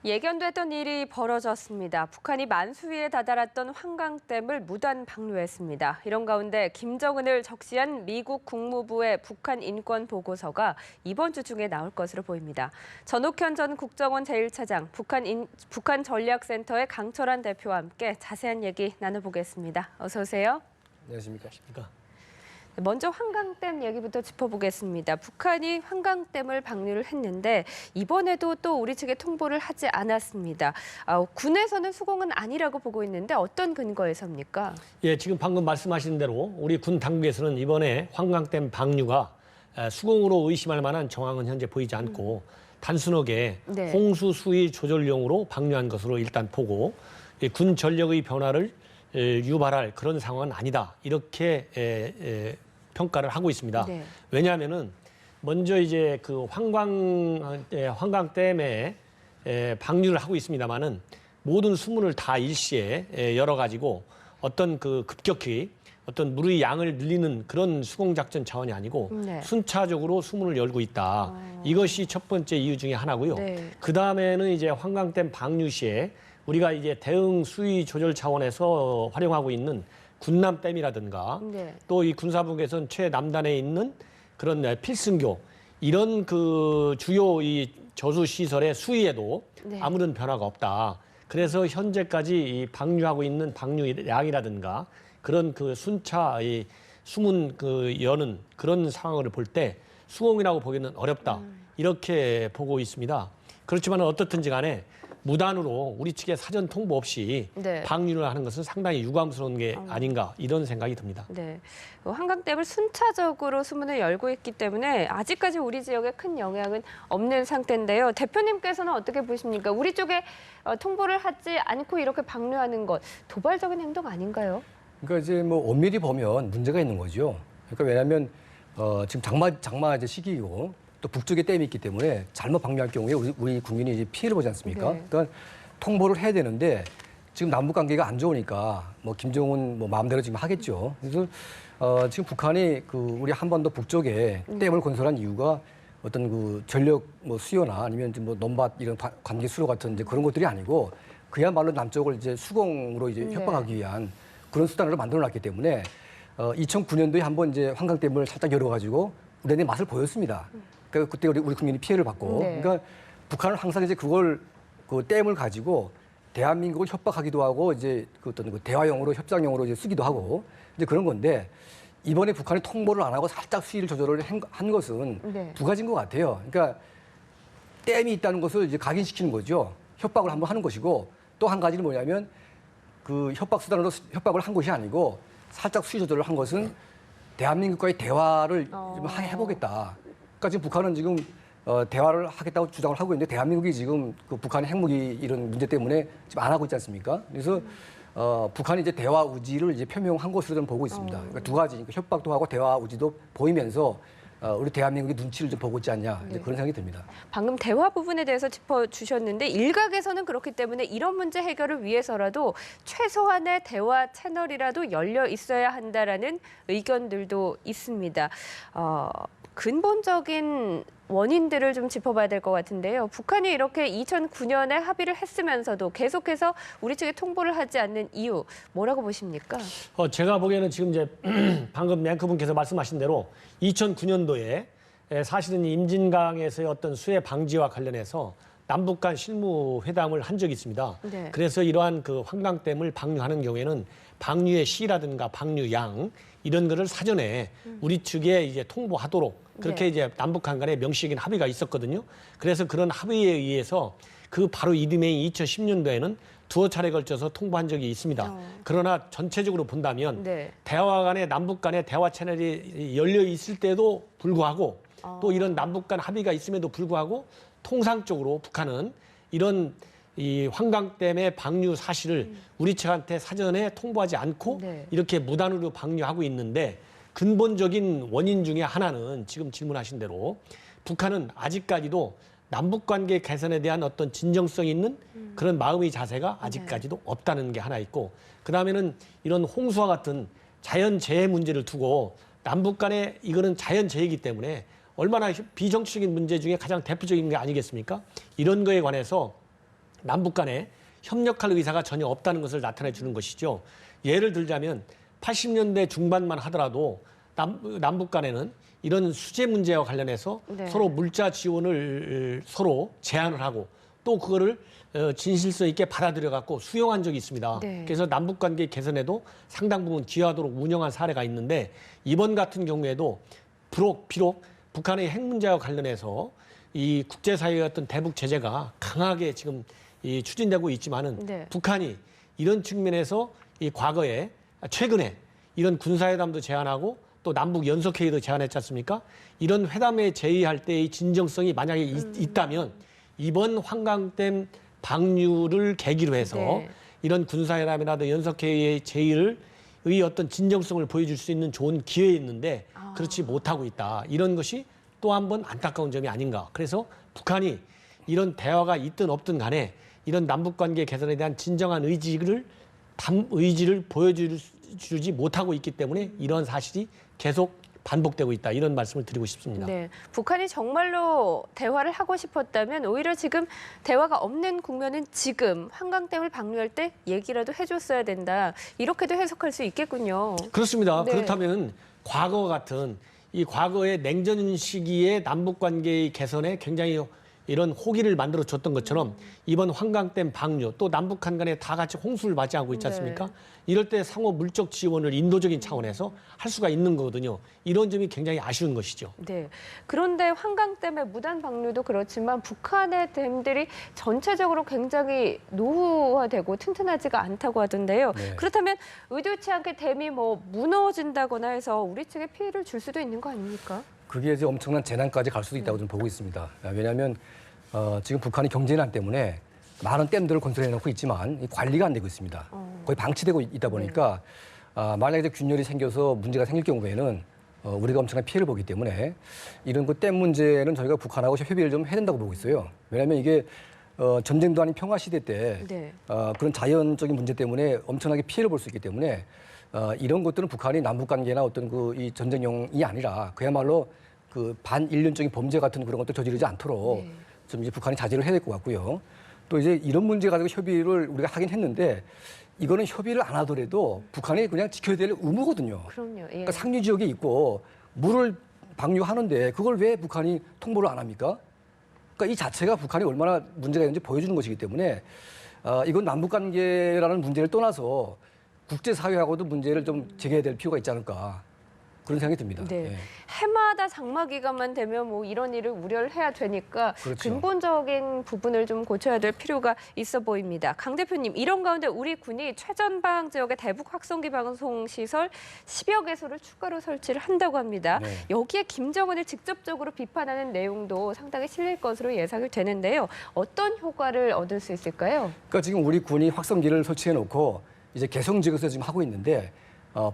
예견됐던 일이 벌어졌습니다. 북한이 만수위에 다다랐던 환강댐을 무단 방류했습니다. 이런 가운데 김정은을 적시한 미국 국무부의 북한 인권 보고서가 이번 주 중에 나올 것으로 보입니다. 전옥현 전 국정원 제1차장, 북한 전략센터의 강철한 대표와 함께 자세한 얘기 나눠보겠습니다. 어서 오세요. 안녕하십니까. 먼저 환강댐 얘기부터 짚어보겠습니다. 북한이 환강댐을 방류를 했는데 이번에도 또 우리 측에 통보를 하지 않았습니다. 군에서는 수공은 아니라고 보고 있는데 어떤 근거에서입니까? 예, 지금 방금 말씀하신 대로 우리 군 당국에서는 이번에 환강댐 방류가 수공으로 의심할 만한 정황은 현재 보이지 않고 단순하게 네. 홍수 수위 조절용으로 방류한 것으로 일단 보고 군 전력의 변화를 유발할 그런 상황은 아니다. 이렇게 평가를 하고 있습니다. 네. 왜냐하면은 먼저 이제 그 환강댐에 방류를 하고 있습니다만은 모든 수문을 다 일시에 열어가지고 어떤 그 급격히 어떤 물의 양을 늘리는 그런 수공 작전 차원이 아니고 네. 순차적으로 수문을 열고 있다. 이것이 첫 번째 이유 중에 하나고요. 네. 그 다음에는 이제 환강댐 방류 시에 우리가 이제 대응 수위 조절 차원에서 활용하고 있는 군남댐이라든가 네. 또 이 군사국에선 최남단에 있는 그런 필승교 이런 그 주요 이 저수 시설의 수위에도 네. 아무런 변화가 없다. 그래서 현재까지 이 방류하고 있는 방류 양이라든가 그런 그 순차 이 수문 그 여는 그런 상황을 볼 때 수공이라고 보기는 어렵다. 이렇게 보고 있습니다. 그렇지만 어떻든지 간에 무단으로 우리 측에 사전 통보 없이 네. 방류를 하는 것은 상당히 유감스러운 게 아닌가 이런 생각이 듭니다. 네, 환강댐을 순차적으로 수문을 열고 있기 때문에 아직까지 우리 지역에 큰 영향은 없는 상태인데요. 대표님께서는 어떻게 보십니까? 우리 쪽에 통보를 하지 않고 이렇게 방류하는 것 도발적인 행동 아닌가요? 그러니까 이제 뭐 엄밀히 보면 문제가 있는 거죠. 그러니까 왜냐하면 지금 장마 이제 시기이고 또 북쪽에 댐이 있기 때문에 잘못 방류할 경우에 우리 국민이 이제 피해를 보지 않습니까? 네. 그러니까 통보를 해야 되는데 지금 남북 관계가 안 좋으니까 뭐 김정은 뭐 마음대로 지금 하겠죠. 그래서 지금 북한이 그 우리 한반도 북쪽에 댐을 건설한 이유가 어떤 그 전력 뭐 수요나 아니면 뭐 논밭 이런 관계 수로 같은 이제 그런 것들이 아니고 그야말로 남쪽을 이제 수공으로 이제 네. 협박하기 위한 그런 수단으로 만들어놨기 때문에 2009년도에 한번 이제 환강댐을 살짝 열어가지고 우리네 맛을 보였습니다. 그러니까 그때 우리 국민이 피해를 받고, 네. 그러니까 북한은 항상 이제 그걸 그 댐을 가지고 대한민국을 협박하기도 하고 이제 그 어떤 그 대화용으로 협상용으로 이제 쓰기도 하고 이제 그런 건데 이번에 북한이 통보를 안 하고 살짝 수위를 조절을 한 것은 네. 두 가지인 것 같아요. 그러니까 댐이 있다는 것을 이제 각인시키는 거죠. 협박을 한번 하는 것이고 또 한 가지는 뭐냐면 그 협박 수단으로 협박을 한 것이 아니고 살짝 수위 조절을 한 것은 대한민국과의 대화를 좀 해보겠다. 그러니까 지금 북한은 지금 대화를 하겠다고 주장을 하고 있는데 대한민국이 지금 그 북한의 핵무기 이런 문제 때문에 지금 안 하고 있지 않습니까? 그래서 북한이 이제 대화 의지를 이제 표명한 것으로 저는 보고 있습니다. 그러니까 두 가지, 그러니까 협박도 하고 대화 의지도 보이면서 우리 대한민국이 눈치를 좀 보고 있지 않냐 이제 그런 생각이 듭니다. 방금 대화 부분에 대해서 짚어주셨는데 일각에서는 그렇기 때문에 이런 문제 해결을 위해서라도 최소한의 대화 채널이라도 열려 있어야 한다라는 의견들도 있습니다. 근본적인 원인들을 좀 짚어봐야 될 것 같은데요. 북한이 이렇게 2009년에 합의를 했으면서도 계속해서 우리 측에 통보를 하지 않는 이유 뭐라고 보십니까? 제가 보기에는 지금 이제 방금 앵커분께서 말씀하신 대로 2009년도에 사실은 임진강에서의 어떤 수해 방지와 관련해서 남북 간 실무 회담을 한 적이 있습니다. 네. 그래서 이러한 그 환강댐을 방류하는 경우에는 방류의 시라든가 방류양 이런 거를 사전에 우리 측에 이제 통보하도록 그렇게 네. 이제 남북 간에 명시적인 합의가 있었거든요. 그래서 그런 합의에 의해서 그 바로 이듬해인 2010년도에는 두어 차례 걸쳐서 통보한 적이 있습니다. 그러나 전체적으로 본다면 네. 대화 간의 남북 간의 대화 채널이 열려 있을 때도 불구하고 또 이런 남북 간 합의가 있음에도 불구하고 통상적으로 북한은 이런 이 환강댐의 방류 사실을 우리 측한테 사전에 통보하지 않고 네. 이렇게 무단으로 방류하고 있는데 근본적인 원인 중에 하나는 지금 질문하신 대로 북한은 아직까지도 남북관계 개선에 대한 어떤 진정성 있는 그런 마음의 자세가 아직까지도 없다는 게 하나 있고 그다음에는 이런 홍수와 같은 자연재해 문제를 두고 남북 간에 이거는 자연재해이기 때문에 얼마나 비정치적인 문제 중에 가장 대표적인 게 아니겠습니까? 이런 거에 관해서 남북 간에 협력할 의사가 전혀 없다는 것을 나타내 주는 것이죠. 예를 들자면 80년대 중반만 하더라도 남북 간에는 이런 수재 문제와 관련해서 네. 서로 물자 지원을 서로 제안을 하고 또 그거를 진실성 있게 받아들여 갖고 수용한 적이 있습니다. 네. 그래서 남북 관계 개선에도 상당 부분 기여하도록 운영한 사례가 있는데 이번 같은 경우에도 비록 북한의 핵 문제와 관련해서 이 국제사회의 어떤 대북 제재가 강하게 지금 추진되고 있지만은 네. 북한이 이런 측면에서 이 최근에 이런 군사회담도 제안하고 또 남북 연석회의도 제안했지 않습니까? 이런 회담에 제의할 때의 진정성이 만약에 있다면 이번 환강댐 방류를 계기로 해서 네. 이런 군사회담이라도 연석회의의 제의의 어떤 진정성을 보여줄 수 있는 좋은 기회였는데 그렇지 못하고 있다. 이런 것이 또 한 번 안타까운 점이 아닌가. 그래서 북한이 이런 대화가 있든 없든 간에 이런 남북관계 개선에 대한 진정한 의지를 보여주지 못하고 있기 때문에 이런 사실이 계속 반복되고 있다. 이런 말씀을 드리고 싶습니다. 네, 북한이 정말로 대화를 하고 싶었다면 오히려 지금 대화가 없는 국면은 지금 한강댐을 방류할 때 얘기라도 해줬어야 된다. 이렇게도 해석할 수 있겠군요. 그렇습니다. 네. 그렇다면 과거 같은 이 과거의 냉전 시기의 남북 관계의 개선에 굉장히 이런 호기를 만들어 줬던 것처럼 이번 환강댐 방류 또 남북한 간에 다 같이 홍수를 맞이하고 있지 않습니까? 네. 이럴 때 상호 물적 지원을 인도적인 차원에서 할 수가 있는 거거든요. 이런 점이 굉장히 아쉬운 것이죠. 네. 그런데 한강댐의 무단 방류도 그렇지만 북한의 댐들이 전체적으로 굉장히 노후화되고 튼튼하지가 않다고 하던데요. 네. 그렇다면 의도치 않게 댐이 무너진다거나 해서 우리 측에 피해를 줄 수도 있는 거 아닙니까? 그게 이제 엄청난 재난까지 갈 수도 있다고 좀 보고 있습니다. 왜냐하면 지금 북한이 경제난 때문에 많은 댐들을 건설해 놓고 있지만 이 관리가 안 되고 있습니다. 거의 방치되고 있다 보니까 만약에 이제 균열이 생겨서 문제가 생길 경우에는 우리가 엄청난 피해를 보기 때문에 이런 그 댐 문제는 저희가 북한하고 협의를 좀 해야 된다고 보고 있어요. 왜냐하면 이게 전쟁도 아닌 평화 시대 때 네. 그런 자연적인 문제 때문에 엄청나게 피해를 볼 수 있기 때문에 이런 것들은 북한이 남북 관계나 어떤 이 전쟁용이 아니라 그야말로 그 반인륜적인 범죄 같은 그런 것도 저지르지 않도록 네. 좀 이제 북한이 자제를 해야 될 것 같고요. 또 이제 이런 문제 가지고 협의를 우리가 하긴 했는데 이거는 협의를 안 하더라도 북한이 그냥 지켜야 될 의무거든요. 그럼요. 예. 그러니까 상류 지역에 있고 물을 방류하는데 그걸 왜 북한이 통보를 안 합니까? 그러니까 이 자체가 북한이 얼마나 문제가 있는지 보여주는 것이기 때문에 이건 남북 관계라는 문제를 떠나서 국제사회하고도 문제를 좀 제기해야 될 필요가 있지 않을까 그런 생각이 듭니다. 네. 예. 해마다 장마 기간만 되면 이런 일을 우려를 해야 되니까 그렇죠. 근본적인 부분을 좀 고쳐야 될 필요가 있어 보입니다. 강 대표님, 이런 가운데 우리 군이 최전방 지역의 대북 확성기 방송 시설 10여 개소를 추가로 설치를 한다고 합니다. 네. 여기에 김정은을 직접적으로 비판하는 내용도 상당히 실릴 것으로 예상이 되는데요. 어떤 효과를 얻을 수 있을까요? 그러니까 지금 우리 군이 확성기를 설치해 놓고 이제 개성 지역에서 지금 하고 있는데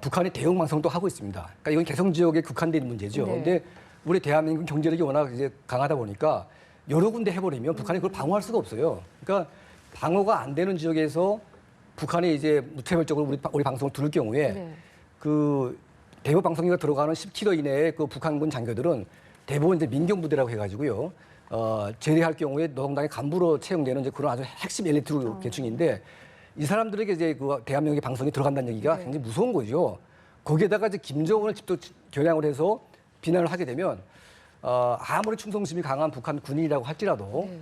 북한이 대형 방송도 하고 있습니다. 그러니까 이건 개성 지역에 국한된 문제죠. 네. 그런데 우리 대한민국 경제력이 워낙 이제 강하다 보니까 여러 군데 해버리면 북한이 그걸 방어할 수가 없어요. 그러니까 방어가 안 되는 지역에서 북한이 이제 무차별적으로 우리 방송을 들을 경우에 네. 그 대북 방송기가 들어가는 10km 이내의 그 북한군 장교들은 대부분 이제 민경 부대라고 해가지고요. 제대할 경우에 노동당의 간부로 채용되는 이제 그런 아주 핵심 엘리트 계층인데. 이 사람들에게 이제 그 대한민국의 방송이 들어간다는 얘기가 네. 굉장히 무서운 거죠. 거기에다가 이제 김정은을 직접 겨냥을 해서 비난을 하게 되면 아무리 충성심이 강한 북한 군인이라고 할지라도 네.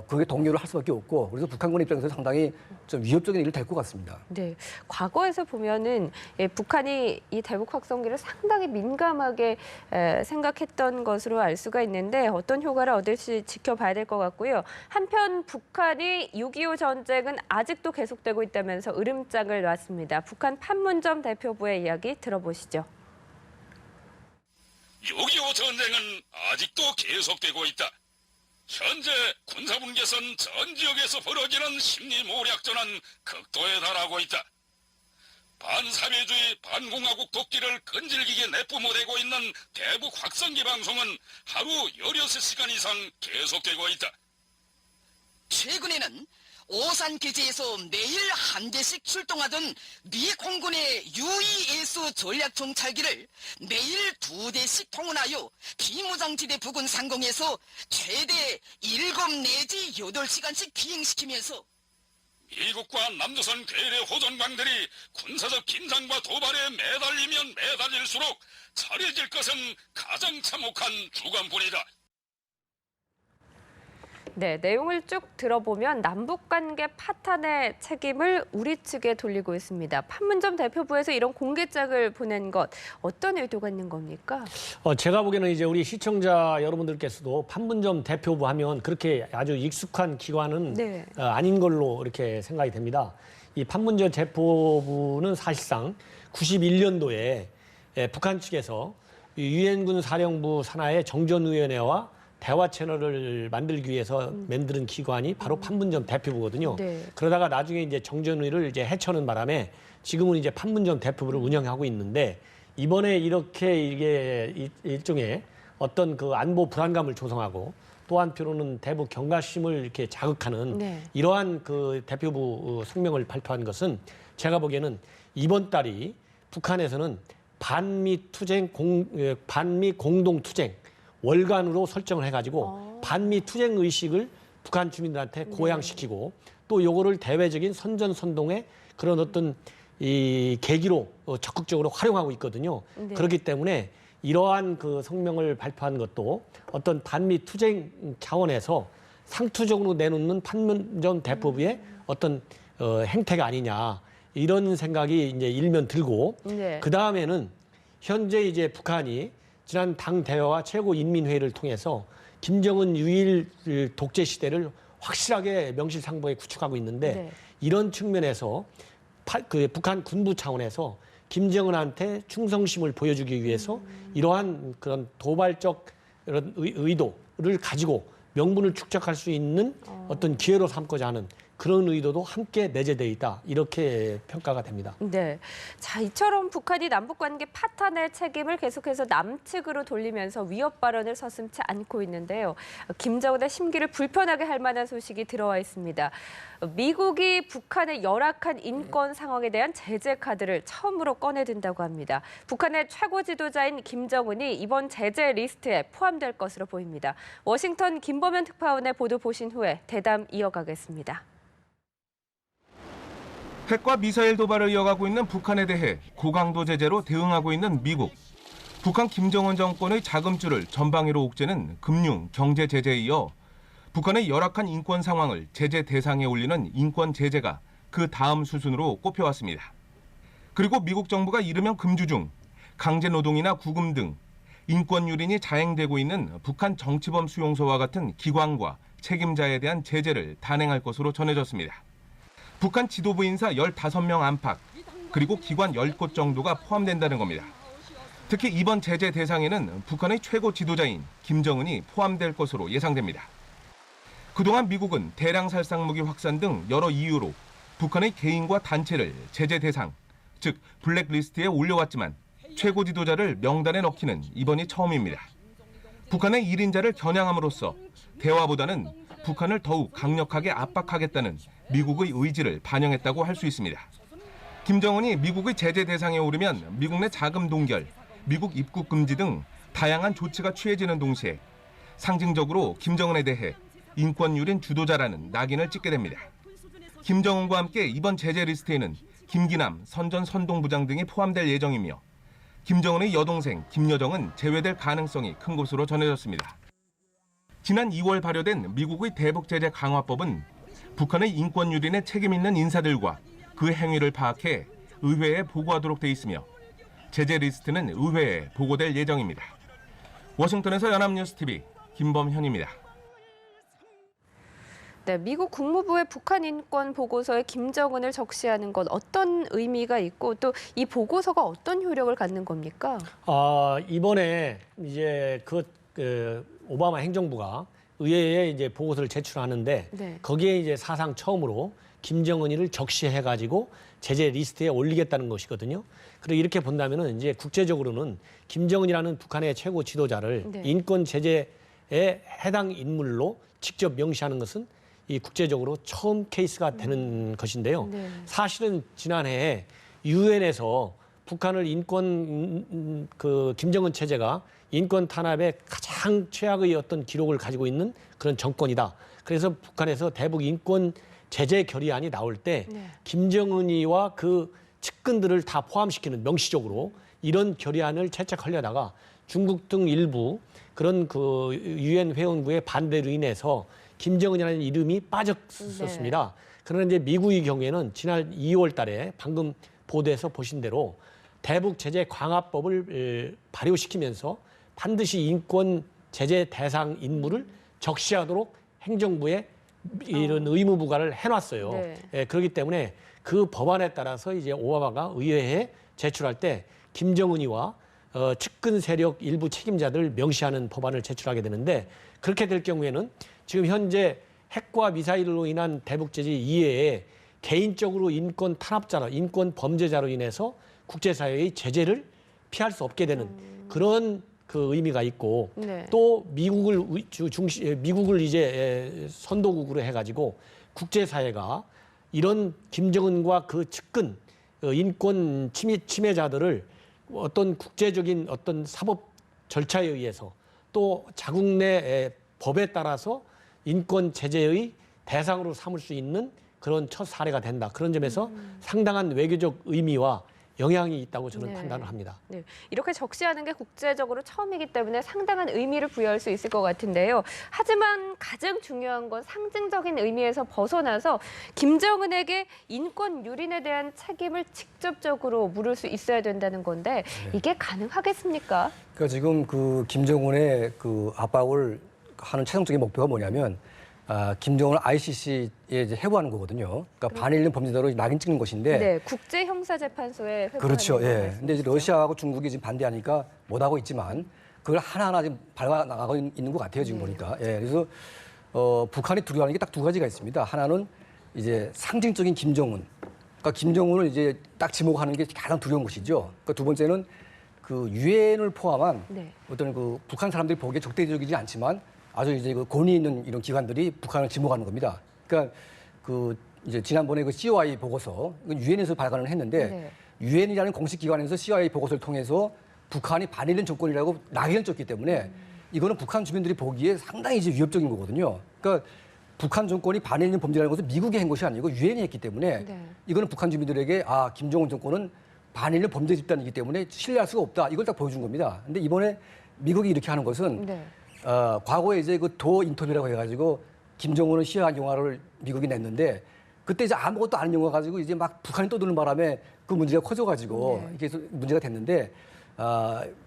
그게 동요를 할 수밖에 없고 그래서 북한군 입장에서 상당히 좀 위협적인 일이 될 것 같습니다. 네, 과거에서 보면은 북한이 이 대북 확성기를 상당히 민감하게 생각했던 것으로 알 수가 있는데 어떤 효과를 얻을지 지켜봐야 될 것 같고요. 한편 북한이 6.25 전쟁은 아직도 계속되고 있다면서 으름장을 놨습니다. 북한 판문점 대표부의 이야기 들어보시죠. 6.25 전쟁은 아직도 계속되고 있다. 현재 군사분계선 전 지역에서 벌어지는 심리모략전은 극도에 달하고 있다. 반사회주의, 반공화국 도끼를 끈질기게 내뿜어대고 있는 대북 확성기 방송은 하루 16시간 이상 계속되고 있다. 최근에는 오산 기지에서 매일 한 대씩 출동하던 미 공군의 UES 전략 정찰기를 매일 2대씩 통운하여 비무장지대 부근 상공에서 최대 7 내지 8시간씩 비행시키면서 미국과 남조선 괴뢰 호전광들이 군사적 긴장과 도발에 매달리면 매달릴수록 처려질 것은 가장 참혹한 주관뿐이다. 네, 내용을 쭉 들어보면 남북 관계 파탄의 책임을 우리 측에 돌리고 있습니다. 판문점 대표부에서 이런 공개장을 보낸 것 어떤 의도가 있는 겁니까? 제가 보기에는 이제 우리 시청자 여러분들께서도 판문점 대표부 하면 그렇게 아주 익숙한 기관은 네. 아닌 걸로 이렇게 생각이 됩니다. 이 판문점 대표부는 사실상 91년도에 북한 측에서 유엔군 사령부 산하의 정전위원회와 대화 채널을 만들기 위해서 만드는 기관이 바로 판문점 대표부거든요. 네. 그러다가 나중에 이제 정전위를 이제 해쳐는 바람에 지금은 이제 판문점 대표부를 운영하고 있는데 이번에 이렇게 이게 일종의 어떤 그 안보 불안감을 조성하고 또 한편으로는 대북 경각심을 이렇게 자극하는 네. 이러한 그 대표부 성명을 발표한 것은 제가 보기에는 이번 달이 북한에서는 반미 공동 투쟁 월간으로 설정을 해가지고 반미 투쟁 의식을 북한 주민들한테 고양시키고 또 요거를 대외적인 선전선동의 그런 어떤 이 계기로 적극적으로 활용하고 있거든요. 네. 그렇기 때문에 이러한 그 성명을 발표한 것도 어떤 반미 투쟁 차원에서 상투적으로 내놓는 판문점 대표부의 어떤 행태가 아니냐 이런 생각이 이제 일면 들고 네. 그 다음에는 현재 이제 북한이 지난 당 대화와 최고인민회의를 통해서 김정은 유일 독재 시대를 확실하게 명실상부하게 구축하고 있는데 네. 이런 측면에서 그 북한 군부 차원에서 김정은한테 충성심을 보여주기 위해서 이러한 그런 도발적 이런 의도를 가지고 명분을 축적할 수 있는 어떤 기회로 삼고자 하는 그런 의도도 함께 내재되어 있다. 이렇게 평가가 됩니다. 네. 자, 이처럼 북한이 남북 관계 파탄의 책임을 계속해서 남측으로 돌리면서 위협 발언을 서슴지 않고 있는데요. 김정은의 심기를 불편하게 할 만한 소식이 들어와 있습니다. 미국이 북한의 열악한 인권 상황에 대한 제재 카드를 처음으로 꺼내든다고 합니다. 북한의 최고 지도자인 김정은이 이번 제재 리스트에 포함될 것으로 보입니다. 워싱턴 김범현 특파원의 보도 보신 후에 대담 이어가겠습니다. 핵과 미사일 도발을 이어가고 있는 북한에 대해 고강도 제재로 대응하고 있는 미국. 북한 김정은 정권의 자금줄을 전방위로 옥죄는 금융, 경제 제재에 이어 북한의 열악한 인권 상황을 제재 대상에 올리는 인권 제재가 그 다음 수순으로 꼽혀왔습니다. 그리고 미국 정부가 이르면 금주 중 강제 노동이나 구금 등 인권 유린이 자행되고 있는 북한 정치범 수용소와 같은 기관과 책임자에 대한 제재를 단행할 것으로 전해졌습니다. 북한 지도부 인사 15명 안팎, 그리고 기관 10곳 정도가 포함된다는 겁니다. 특히 이번 제재 대상에는 북한의 최고 지도자인 김정은이 포함될 것으로 예상됩니다. 그동안 미국은 대량 살상 무기 확산 등 여러 이유로 북한의 개인과 단체를 제재 대상, 즉 블랙리스트에 올려왔지만 최고 지도자를 명단에 넣기는 이번이 처음입니다. 북한의 1인자를 겨냥함으로써 대화보다는 북한을 더욱 강력하게 압박하겠다는 미국의 의지를 반영했다고 할 수 있습니다. 김정은이 미국의 제재 대상에 오르면 미국 내 자금 동결, 미국 입국 금지 등 다양한 조치가 취해지는 동시에 상징적으로 김정은에 대해 인권 유린 주도자라는 낙인을 찍게 됩니다. 김정은과 함께 이번 제재 리스트에는 김기남 선전선동부장 등이 포함될 예정이며 김정은의 여동생 김여정은 제외될 가능성이 큰 것으로 전해졌습니다. 지난 2월 발효된 미국의 대북 제재 강화법은 북한의 인권 유린에 책임 있는 인사들과 그 행위를 파악해 의회에 보고하도록 돼 있으며 제재 리스트는 의회에 보고될 예정입니다. 워싱턴에서 연합뉴스TV 김범현입니다. 네, 미국 국무부의 북한 인권 보고서에 김정은을 적시하는 건 어떤 의미가 있고 또 이 보고서가 어떤 효력을 갖는 겁니까? 이번에 이제 오바마 행정부가 의회에 이제 보고서를 제출하는데 네. 거기에 이제 사상 처음으로 김정은이를 적시해가지고 제재 리스트에 올리겠다는 것이거든요. 그리고 이렇게 본다면은 이제 국제적으로는 김정은이라는 북한의 최고 지도자를 네. 인권 제재에 해당 인물로 직접 명시하는 것은 이 국제적으로 처음 케이스가 되는 것인데요. 네. 사실은 지난해에 유엔에서 북한을 김정은 체제가 인권 탄압의 가장 최악의 어떤 기록을 가지고 있는 그런 정권이다. 그래서 북한에서 대북 인권 제재 결의안이 나올 때 네. 김정은이와 그 측근들을 다 포함시키는 명시적으로 이런 결의안을 채택하려다가 중국 등 일부 그런 그 유엔 회원국의 반대로 인해서 김정은이라는 이름이 빠졌었습니다. 그러나 이제 미국의 경우에는 지난 2월 달에 방금 보도에서 보신 대로 대북 제재 강화법을 발효시키면서 반드시 인권 제재 대상 인물을 적시하도록 행정부에 이런 의무 부과를 해놨어요. 네. 예, 그렇기 때문에 그 법안에 따라서 이제 오바마가 의회에 제출할 때 김정은이와 측근 세력 일부 책임자들을 명시하는 법안을 제출하게 되는데 그렇게 될 경우에는 지금 현재 핵과 미사일로 인한 대북 제재 이외에 개인적으로 인권 탄압자로, 인권 범죄자로 인해서 국제사회의 제재를 피할 수 없게 되는 그런 그 의미가 있고 네. 또 미국을 이제 선도국으로 해가지고 국제사회가 이런 김정은과 그 측근 인권 침해자들을 어떤 국제적인 어떤 사법 절차에 의해서 또 자국 내 법에 따라서 인권 제재의 대상으로 삼을 수 있는 그런 첫 사례가 된다. 그런 점에서 상당한 외교적 의미와 영향이 있다고 저는 네. 판단을 합니다. 네, 이렇게 적시하는 게 국제적으로 처음이기 때문에 상당한 의미를 부여할 수 있을 것 같은데요. 하지만 가장 중요한 건 상징적인 의미에서 벗어나서 김정은에게 인권 유린에 대한 책임을 직접적으로 물을 수 있어야 된다는 건데 이게 가능하겠습니까? 그러니까 지금 그 김정은의 그 압박을 하는 최종적인 목표가 뭐냐면 김정은을 ICC에 이제 회부하는 거거든요. 그러니까 반일 있는 범죄자로 낙인 찍는 것인데. 네, 국제형사재판소에 회부하는 그렇죠. 예. 말씀이시죠? 근데 이제 러시아하고 중국이 지금 반대하니까 못 하고 있지만 그걸 하나하나 지금 밟아 나가고 있는 것 같아요. 지금 보니까. 예. 그래서 북한이 두려워하는 게 딱 두 가지가 있습니다. 하나는 이제 상징적인 김정은. 그러니까 김정은을 이제 딱 지목하는 게 가장 두려운 것이죠. 그러니까 두 번째는 그 유엔을 포함한 네. 어떤 그 북한 사람들이 보기에 적대적이지 않지만 아주 이제 그 권위 있는 이런 기관들이 북한을 지목하는 겁니다. 그러니까 그 이제 지난번에 그 COI 보고서 이건 유엔에서 발간을 했는데 네. 유엔이라는 공식 기관에서 COI 보고서를 통해서 북한이 반일된 정권이라고 낙인을 줬기 때문에 이거는 북한 주민들이 보기에 상당히 이제 위협적인 거거든요. 그러니까 북한 정권이 반일된 범죄라는 것은 미국이 한 것이 아니고 유엔이 했기 때문에 네. 이거는 북한 주민들에게 김정은 정권은 반일된 범죄 집단이기 때문에 신뢰할 수가 없다. 이걸 딱 보여준 겁니다. 근데 이번에 미국이 이렇게 하는 것은 네. 과거에 이제 그 도 인터뷰라고 해가지고 김정은을 시해한 영화를 미국이 냈는데 그때 이제 아무것도 아닌 영화 가지고 이제 막 북한이 떠드는 바람에 그 문제가 커져가지고 네. 이게 문제가 됐는데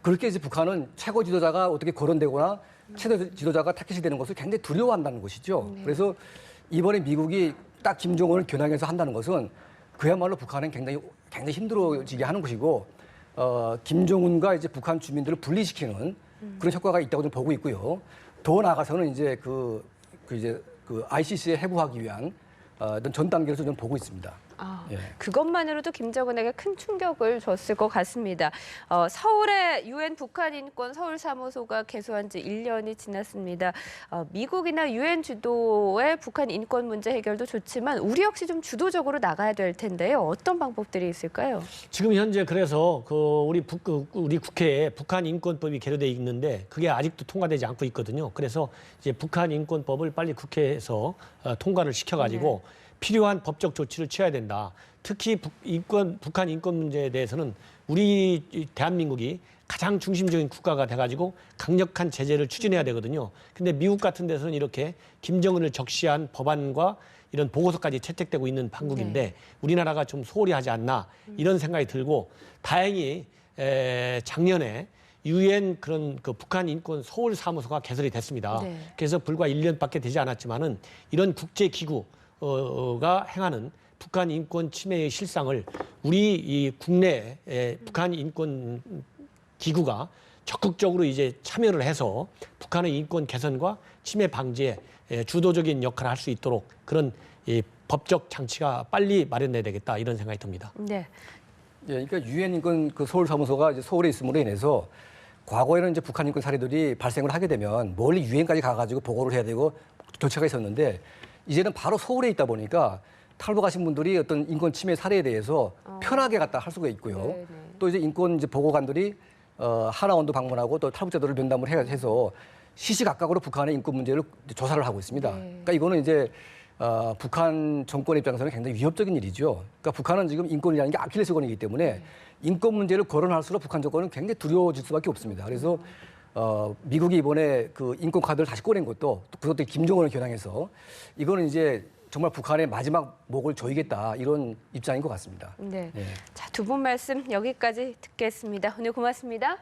그렇게 이제 북한은 최고 지도자가 어떻게 거론되거나 최고 지도자가 타켓이 되는 것을 굉장히 두려워한다는 것이죠. 그래서 이번에 미국이 딱 김정은을 겨냥해서 한다는 것은 그야말로 북한은 굉장히 힘들어지게 하는 것이고 김정은과 이제 북한 주민들을 분리시키는 그런 효과가 있다고 좀 보고 있고요. 더 나아가서는 이제 그 ICC에 회부하기 위한 어떤 전 단계로서 저는 보고 있습니다. 예. 그것만으로도 김정은에게 큰 충격을 줬을 것 같습니다. 서울의 유엔 북한 인권 서울 사무소가 개소한 지 1년이 지났습니다. 미국이나 유엔 주도의 북한 인권 문제 해결도 좋지만 우리 역시 좀 주도적으로 나가야 될 텐데요. 어떤 방법들이 있을까요? 지금 현재 그래서 우리 국회에 북한 인권법이 계류돼 있는데 그게 아직도 통과되지 않고 있거든요. 그래서 이제 북한 인권법을 빨리 국회에서 통과를 시켜가지고 필요한 법적 조치를 취해야 된다. 특히 북한 인권 문제에 대해서는 우리 대한민국이 가장 중심적인 국가가 돼가지고 강력한 제재를 추진해야 되거든요. 근데 미국 같은 데서는 이렇게 김정은을 적시한 법안과 이런 보고서까지 채택되고 있는 판국인데 우리나라가 좀 소홀히 하지 않나 이런 생각이 들고 다행히 작년에 유엔 그런 그 북한 인권 서울 사무소가 개설이 됐습니다. 네. 그래서 불과 1년밖에 되지 않았지만은 이런 국제 기구가 행하는 북한 인권 침해의 실상을 우리 이 국내 북한 인권 기구가 적극적으로 이제 참여를 해서 북한의 인권 개선과 침해 방지에 주도적인 역할을 할 수 있도록 그런 법적 장치가 빨리 마련돼야 되겠다 이런 생각이 듭니다. 네. 예, 그러니까 유엔 인권 그 서울 사무소가 이제 서울에 있음으로 인해서 과거에는 이제 북한 인권 사례들이 발생을 하게 되면 멀리 유엔까지 가가지고 보고를 해야 되고 조치가 있었는데 이제는 바로 서울에 있다 보니까 탈북하신 분들이 어떤 인권 침해 사례에 대해서 편하게 갖다 할 수가 있고요. 네네. 또 이제 인권 이제 보고관들이 하나원도 방문하고 또 탈북자들을 면담을 해서 시시각각으로 북한의 인권 문제를 조사를 하고 있습니다. 네. 그러니까 이거는 이제 북한 정권 입장에서는 굉장히 위협적인 일이죠. 그러니까 북한은 지금 인권이라는 게 아킬레스건이기 때문에 인권 문제를 거론할수록 북한 정권은 굉장히 두려워질 수밖에 없습니다. 그래서 미국이 이번에 그 인권 카드를 다시 꺼낸 것도 그것도 김정은을 겨냥해서 이거는 이제 정말 북한의 마지막 목을 조이겠다 이런 입장인 것 같습니다. 네. 네. 자, 두 분 말씀 여기까지 듣겠습니다. 오늘 고맙습니다.